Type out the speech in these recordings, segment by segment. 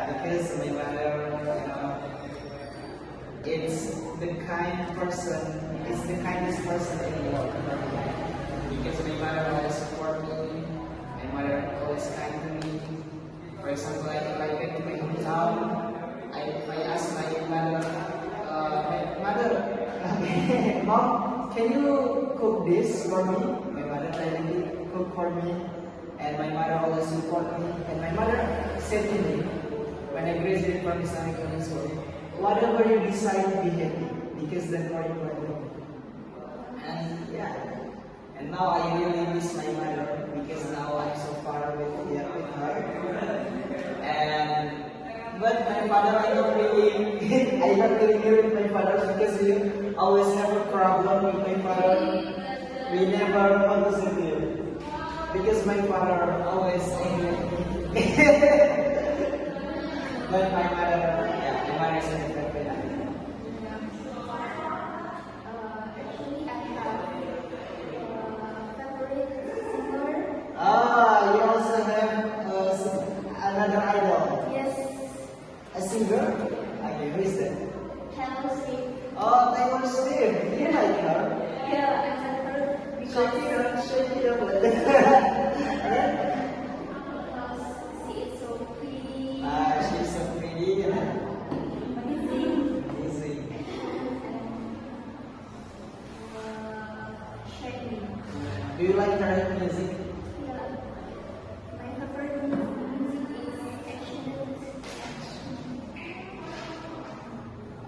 because my mother, it's the it's the kindest person in the world. Because my mother always support me, my mother always kind to me. For example, like if I get to my hometown, I ask my mother, Mom, can you cook this for me? My mother kindly cook for me, and my mother always support me. And my mother said to me, when I graduated from Islamic school, whatever you decide, be happy, because that's more important. And yeah, and now I really miss my mother because now I'm so far away with her. And but my father, I don't really, I don't really hear with my father because we always have a problem with my father. We never want to see him because my father always angry with me. But my mother, yeah, my mother is a different way. Actually, I have favorite singer. Ah, you also have another idol. Yes, A singer? Okay, who is that? Taylor Swift. Oh, Taylor Swift. Do you like her? Yeah, I like her Shake it up, shake it up. because she is so pretty, She's so pretty and amazing, amazing. shiny. Do you like her music? Yeah, my favorite music is action.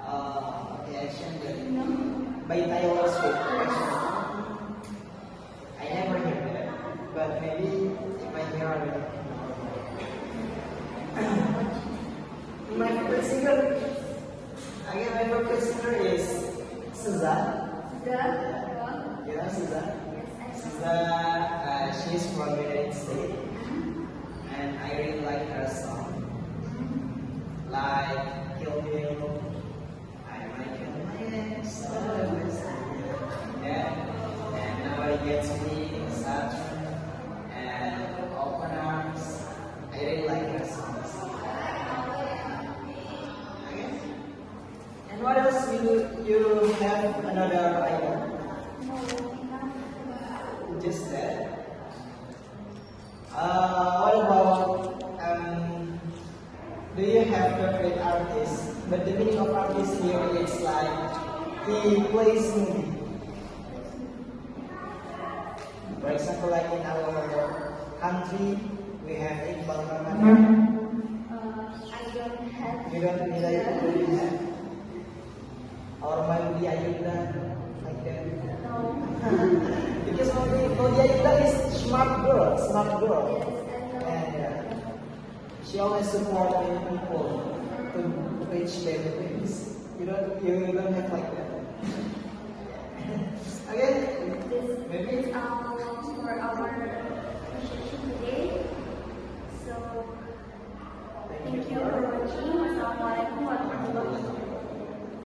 Okay, Action You Girl. know? By Taylor Swift. Action. I never heard that, but maybe if I hear it. My favorite singer, again, my favorite singer is SZA. The You know SZA? yes, SZA, she's from the United States, and I really like her song. Like Kill Bill, I might kill my ex, and Nobody Gets Me, Saturn, and Open Arms. I really like her songs. Okay. And what else you have another idol? Just that. What about do you have favorite artist? But the meaning of artist here is like he plays movie. For example, like in our country, we have Iqbal Ramadan. I don't have. You don't need to have. Or Maudi Ayunda, like that. No. Because Maudi Ayunda is smart girl. Yes, I know. And she always support many people to reach their dreams. You don't have like that.